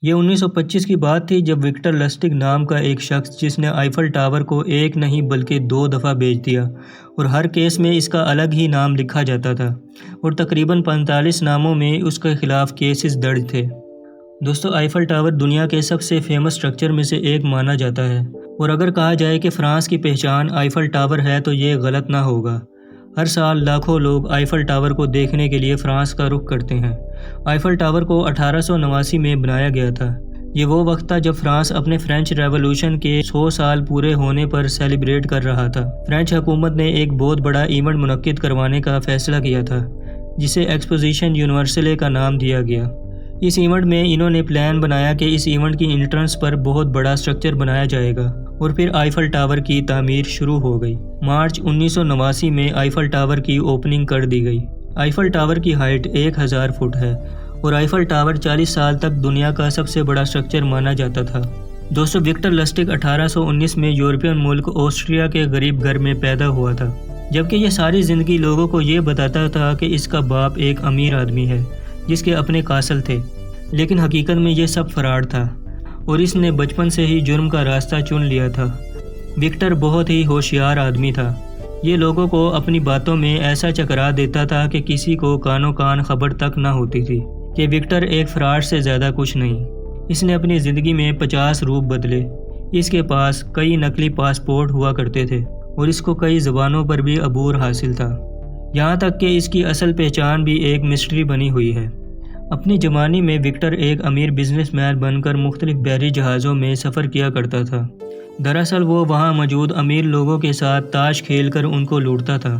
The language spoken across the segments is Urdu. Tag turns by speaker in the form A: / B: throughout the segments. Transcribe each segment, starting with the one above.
A: یہ 1925 کی بات تھی جب وکٹر لسٹک نام کا ایک شخص جس نے آئیفل ٹاور کو ایک نہیں بلکہ 2 دفعہ بیچ دیا اور ہر کیس میں اس کا الگ ہی نام لکھا جاتا تھا اور تقریباً 45 ناموں میں اس کے خلاف کیسز درج تھے۔ دوستو، آئیفل ٹاور دنیا کے سب سے فیمس اسٹرکچر میں سے ایک مانا جاتا ہے اور اگر کہا جائے کہ فرانس کی پہچان آئیفل ٹاور ہے تو یہ غلط نہ ہوگا۔ ہر سال لاکھوں لوگ آئیفل ٹاور کو دیکھنے کے لیے فرانس کا رخ کرتے ہیں۔ آئیفل ٹاور کو 1889 میں بنایا گیا تھا۔ یہ وہ وقت تھا جب فرانس اپنے فرینچ ریولوشن کے 100 سال پورے ہونے پر سیلیبریٹ کر رہا تھا۔ فرینچ حکومت نے ایک بہت بڑا ایونٹ منعقد کروانے کا فیصلہ کیا تھا جسے ایکسپوزیشن یونیورسلے کا نام دیا گیا۔ اس ایونٹ میں انہوں نے پلان بنایا کہ اس ایونٹ کی انٹرنس پر بہت بڑا اسٹرکچر بنایا جائے گا اور پھر آئیفل ٹاور کی تعمیر شروع ہو گئی۔ مارچ 1989 میں آئیفل ٹاور کی اوپننگ کر دی گئی۔ آئیفل ٹاور کی ہائٹ 1000 فٹ ہے اور آئیفل ٹاور 40 سال تک دنیا کا سب سے بڑا اسٹرکچر مانا جاتا تھا۔ دوستو، وکٹر لسٹک 1819 میں یورپین ملک آسٹریا کے غریب گھر میں پیدا ہوا تھا، جبکہ یہ ساری زندگی لوگوں کو یہ بتاتا تھا کہ اس کا باپ ایک امیر آدمی ہے جس کے اپنے کاسل تھے، لیکن حقیقت میں یہ سب فراڈ تھا اور اس نے بچپن سے ہی جرم کا راستہ چن لیا تھا۔ وکٹر بہت ہی ہوشیار آدمی تھا۔ یہ لوگوں کو اپنی باتوں میں ایسا چکرا دیتا تھا کہ کسی کو کانوں کان خبر تک نہ ہوتی تھی کہ وکٹر ایک فراڈ سے زیادہ کچھ نہیں۔ اس نے اپنی زندگی میں 50 روپ بدلے۔ اس کے پاس کئی نقلی پاسپورٹ ہوا کرتے تھے اور اس کو کئی زبانوں پر بھی عبور حاصل تھا، یہاں تک کہ اس کی اصل پہچان بھی ایک مسٹری بنی ہوئی ہے۔ اپنی جوانی میں وکٹر ایک امیر بزنس مین بن کر مختلف بحری جہازوں میں سفر کیا کرتا تھا۔ دراصل وہ وہاں موجود امیر لوگوں کے ساتھ تاش کھیل کر ان کو لوٹتا تھا۔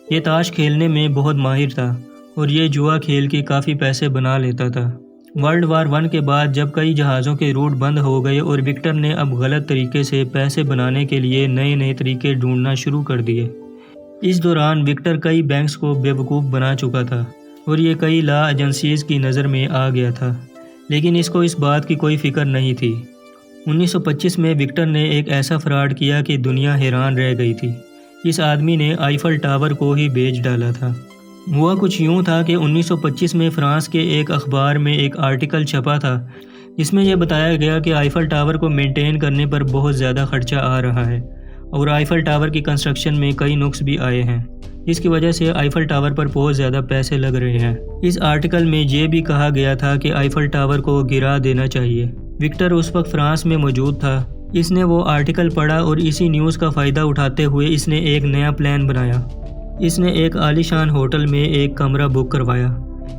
A: یہ تاش کھیلنے میں بہت ماہر تھا اور یہ جوا کھیل کے کافی پیسے بنا لیتا تھا۔ ورلڈ وار 1 کے بعد جب کئی جہازوں کے روٹ بند ہو گئے اور وکٹر نے اب غلط طریقے سے پیسے بنانے کے لیے نئے طریقے ڈھونڈنا شروع کر دیے۔ اس دوران وکٹر کئی بینکس کو بیوقوف بنا چکا تھا اور یہ کئی لا ایجنسیز کی نظر میں آ گیا تھا، لیکن اس کو اس بات کی کوئی فکر نہیں تھی۔ 1925 میں وکٹر نے ایک ایسا فراڈ کیا کہ دنیا حیران رہ گئی تھی۔ اس آدمی نے آئیفل ٹاور کو ہی بیچ ڈالا تھا۔ ہوا کچھ یوں تھا کہ 1925 میں فرانس کے ایک اخبار میں ایک آرٹیکل چھپا تھا جس میں یہ بتایا گیا کہ آئیفل ٹاور کو مینٹین کرنے پر بہت زیادہ خرچہ آ رہا ہے اور آئیفل ٹاور کی کنسٹرکشن میں کئی نقص بھی آئے ہیں، جس کی وجہ سے آئیفل ٹاور پر بہت زیادہ پیسے لگ رہے ہیں۔ اس آرٹیکل میں یہ بھی کہا گیا تھا کہ آئیفل ٹاور کو گرا دینا چاہیے۔ وکٹر اس وقت فرانس میں موجود تھا۔ اس نے وہ آرٹیکل پڑھا اور اسی نیوز کا فائدہ اٹھاتے ہوئے اس نے ایک نیا پلان بنایا۔ اس نے ایک عالی شان ہوٹل میں ایک کمرہ بک کروایا،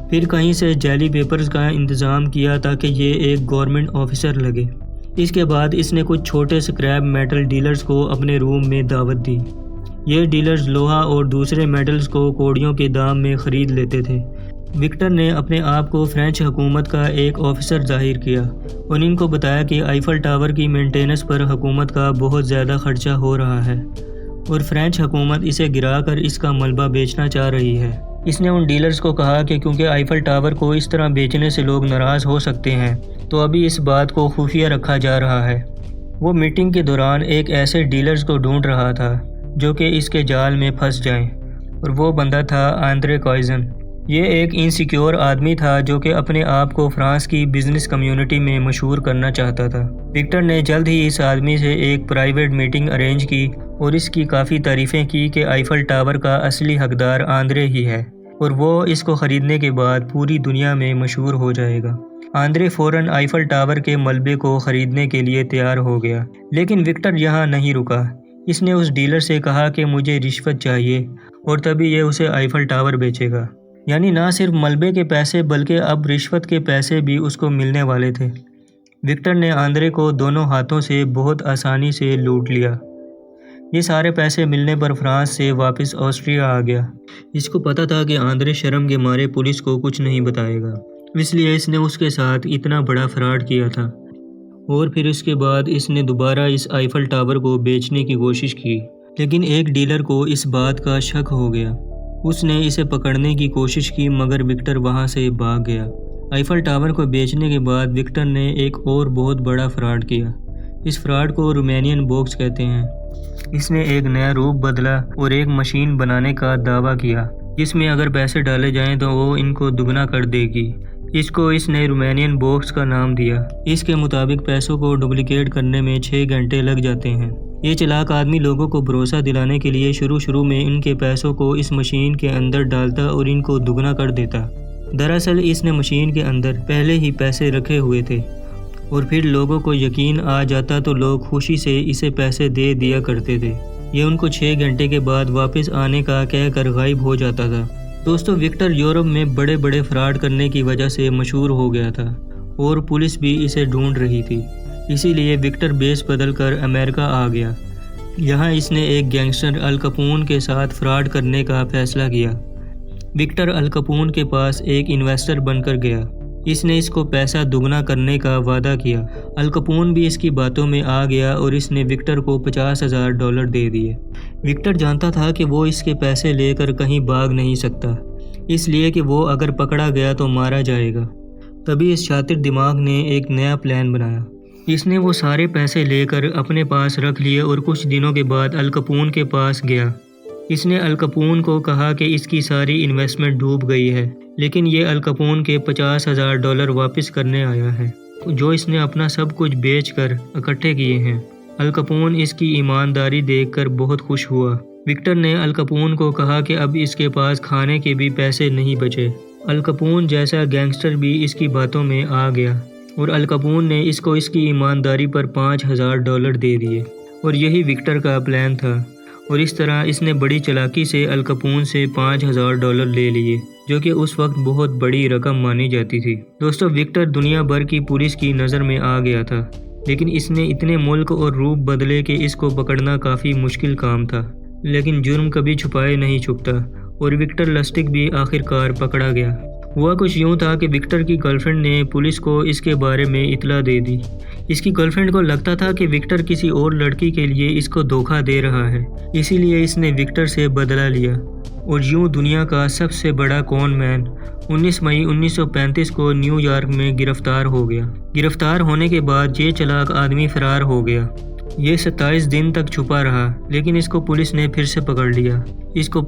A: پھر کہیں سے جعلی پیپرز کا انتظام کیا تاکہ یہ ایک گورنمنٹ آفیسر لگے۔ اس کے بعد اس نے کچھ چھوٹے سکریپ میٹل ڈیلرز کو اپنے روم میں دعوت دی۔ یہ ڈیلرز لوہا اور دوسرے میٹلز کو کوڑیوں کے دام میں خرید لیتے تھے۔ وکٹر نے اپنے آپ کو فرینچ حکومت کا ایک آفیسر ظاہر کیا اور ان کو بتایا کہ آئیفل ٹاور کی مینٹیننس پر حکومت کا بہت زیادہ خرچہ ہو رہا ہے اور فرینچ حکومت اسے گرا کر اس کا ملبہ بیچنا چاہ رہی ہے۔ اس نے ان ڈیلرز کو کہا کہ کیونکہ آئیفل ٹاور کو اس طرح بیچنے سے لوگ ناراض ہو سکتے ہیں تو ابھی اس بات کو خفیہ رکھا جا رہا ہے۔ وہ میٹنگ کے دوران ایک ایسے ڈیلرز کو ڈھونڈ رہا تھا جو کہ اس کے جال میں پھنس جائیں اور وہ بندہ تھا آندرے کوئزن۔ یہ ایک انسیکیور آدمی تھا جو کہ اپنے آپ کو فرانس کی بزنس کمیونٹی میں مشہور کرنا چاہتا تھا۔ وکٹر نے جلد ہی اس آدمی سے ایک پرائیویٹ میٹنگ ارینج کی اور اس کی کافی تعریفیں کی کہ آئیفل ٹاور کا اصلی حقدار آندرے ہی ہے اور وہ اس کو خریدنے کے بعد پوری دنیا میں مشہور ہو جائے گا۔ آندرے فوراً آئیفل ٹاور کے ملبے کو خریدنے کے لیے تیار ہو گیا، لیکن وکٹر یہاں نہیں رکا۔ اس نے اس ڈیلر سے کہا کہ مجھے رشوت چاہیے اور تبھی یہ اسے آئیفل ٹاور بیچے گا۔ یعنی نہ صرف ملبے کے پیسے بلکہ اب رشوت کے پیسے بھی اس کو ملنے والے تھے۔ وکٹر نے آندرے کو دونوں ہاتھوں سے بہت آسانی سے لوٹ لیا۔ یہ سارے پیسے ملنے پر فرانس سے واپس آسٹریا آ گیا۔ اس کو پتہ تھا کہ آندرے شرم کے مارے پولیس کو کچھ نہیں بتائے گا، اس لیے اس نے اس کے ساتھ اتنا بڑا فراڈ کیا تھا۔ اور پھر اس کے بعد اس نے دوبارہ اس آئیفل ٹاور کو بیچنے کی کوشش کی، لیکن ایک ڈیلر کو اس بات کا شک ہو گیا۔ اس نے اسے پکڑنے کی کوشش کی مگر وکٹر وہاں سے بھاگ گیا۔ آئیفل ٹاور کو بیچنے کے بعد وکٹر نے ایک اور بہت بڑا فراڈ کیا۔ اس فراڈ کو رومانین باکس کہتے ہیں۔ اس نے ایک نیا روپ بدلا اور ایک مشین بنانے کا دعویٰ کیا جس میں اگر پیسے ڈالے جائیں تو وہ ان کو دگنا کر دے گی۔ اس کو اس نے رومانین باکس کا نام دیا۔ اس کے مطابق پیسوں کو ڈپلیکیٹ کرنے میں 6 گھنٹے لگ جاتے ہیں۔ یہ چلاک آدمی لوگوں کو بھروسہ دلانے کے لیے شروع میں ان کے پیسوں کو اس مشین کے اندر ڈالتا اور ان کو دگنا کر دیتا۔ دراصل اس نے مشین کے اندر پہلے ہی پیسے رکھے ہوئے تھے اور پھر لوگوں کو یقین آ جاتا تو لوگ خوشی سے اسے پیسے دے دیا کرتے تھے۔ یہ ان کو 6 گھنٹے کے بعد واپس آنے کا کہہ کر غائب ہو جاتا تھا۔ دوستو، وکٹر یورپ میں بڑے بڑے فراڈ کرنے کی وجہ سے مشہور ہو گیا تھا اور پولیس بھی اسے ڈھونڈ رہی تھی۔ اسی لیے وکٹر بیس بدل کر امریکہ آ گیا۔ یہاں اس نے ایک گینگسٹر ال کپون کے ساتھ فراڈ کرنے کا فیصلہ کیا۔ وکٹر ال کپون کے پاس ایک انویسٹر بن کر گیا۔ اس نے اس کو پیسہ دگنا کرنے کا وعدہ کیا۔ ال کپون بھی اس کی باتوں میں آ گیا اور اس نے وکٹر کو $50,000 دے دیے۔ وکٹر جانتا تھا کہ وہ اس کے پیسے لے کر کہیں بھاگ نہیں سکتا، اس لیے کہ وہ اگر پکڑا گیا تو مارا جائے گا۔ تبھی اس شاطر دماغ نے ایک نیا پلان بنایا۔ اس نے وہ سارے پیسے لے کر اپنے پاس رکھ لیے اور کچھ دنوں کے بعد ال کپون کے پاس گیا۔ اس نے ال کپون کو کہا کہ اس کی ساری انویسٹمنٹ ڈوب گئی ہے، لیکن یہ ال کپون کے $50,000 واپس کرنے آیا ہے جو اس نے اپنا سب کچھ بیچ کر اکٹھے کیے ہیں۔ ال کپون اس کی ایمانداری دیکھ کر بہت خوش ہوا۔ وکٹر نے ال کپون کو کہا کہ اب اس کے پاس کھانے کے بھی پیسے نہیں بچے۔ ال کپون جیسا گینگسٹر بھی اس کی باتوں میں آ گیا اور ال کپون نے اس کو اس کی ایمانداری پر $5,000 دے دیے، اور یہی وکٹر کا پلان تھا۔ اور اس طرح اس نے بڑی چالاکی سے ال کپون سے $5,000 لے لیے، جو کہ اس وقت بہت بڑی رقم مانی جاتی تھی۔ دوستو، وکٹر دنیا بھر کی پولیس کی نظر میں آ گیا تھا، لیکن اس نے اتنے ملک اور روپ بدلے کہ اس کو پکڑنا کافی مشکل کام تھا۔ لیکن جرم کبھی چھپائے نہیں چھپتا، اور وکٹر لسٹک بھی آخر کار پکڑا گیا۔ ہوا کچھ یوں تھا کہ وکٹر کی گرل فرینڈ نے پولیس کو اس کے بارے میں اطلاع دے دی۔ اس کی گرل فرینڈ کو لگتا تھا کہ وکٹر کسی اور لڑکی کے لیے اس کو دھوکہ دے رہا ہے، اسی لیے اس نے وکٹر سے بدلہ لیا، اور یوں دنیا کا سب سے بڑا کون مین 19 مئی 1935 کو نیو یارک میں گرفتار ہو گیا۔ گرفتار ہونے کے بعد یہ چلاک آدمی فرار ہو گیا۔ یہ 27 دن تک چھپا رہا، لیکن اس کو پولیس نے پھر سے پکڑ لیا۔ اس کو